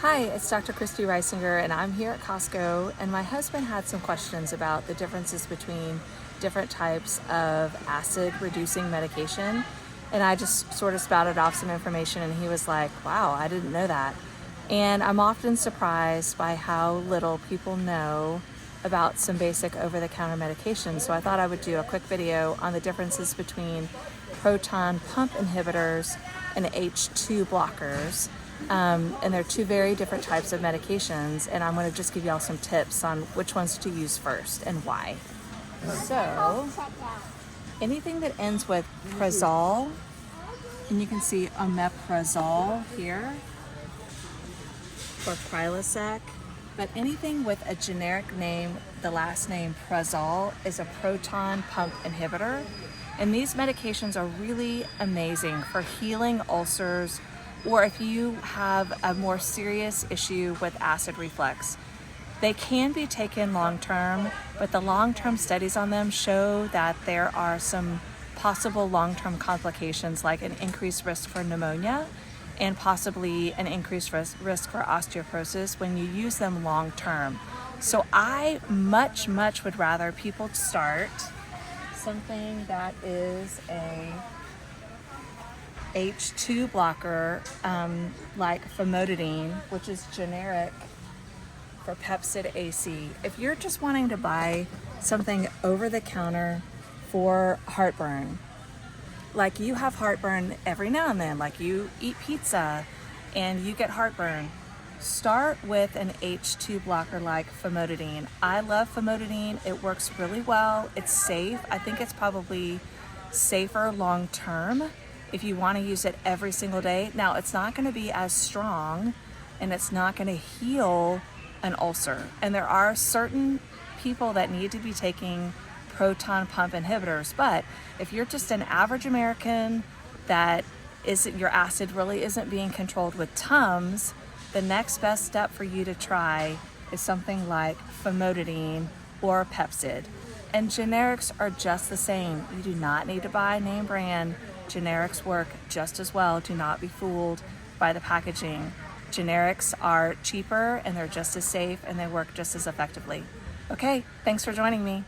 Hi, it's Dr. Christy Reisinger, and I'm here at Costco, and my husband had some questions about the differences between different types of acid-reducing medication, and I just sort of spouted off some information, and he was like, wow, I didn't know that. And I'm often surprised by how little people know about some basic over-the-counter medications, so I thought I would do a quick video on the differences between proton pump inhibitors and H2 blockers. And they're two very different types of medications, and I'm going to just give y'all some tips on which ones to use first and why. So, anything that ends with Prilosec, and you can see omeprazole here, or Prilosec, but anything with a generic name, the last name Prilosec, is a proton pump inhibitor, and these medications are really amazing for healing ulcers, or if you have a more serious issue with acid reflux. They can be taken long-term, but the long-term studies on them show that there are some possible long-term complications like an increased risk for pneumonia and possibly an increased risk for osteoporosis when you use them long-term. So I much would rather people start something that is a H2 blocker, like famotidine, which is generic for Pepcid AC. If you're just wanting to buy something over the counter for heartburn, like you have heartburn every now and then, like you eat pizza and you get heartburn, start with an H2 blocker like famotidine. I love famotidine. It works really well. It's safe. I think it's probably safer long term if you want to use it every single day. Now, it's not going to be as strong and it's not going to heal an ulcer. And there are certain people that need to be taking proton pump inhibitors, but if you're just an average American that your acid really isn't being controlled with Tums, the next best step for you to try is something like famotidine or Pepcid. And generics are just the same. You do not need to buy name brand. Generics work just as well. Do not be fooled by the packaging. Generics are cheaper and they're just as safe and they work just as effectively. Okay, thanks for joining me.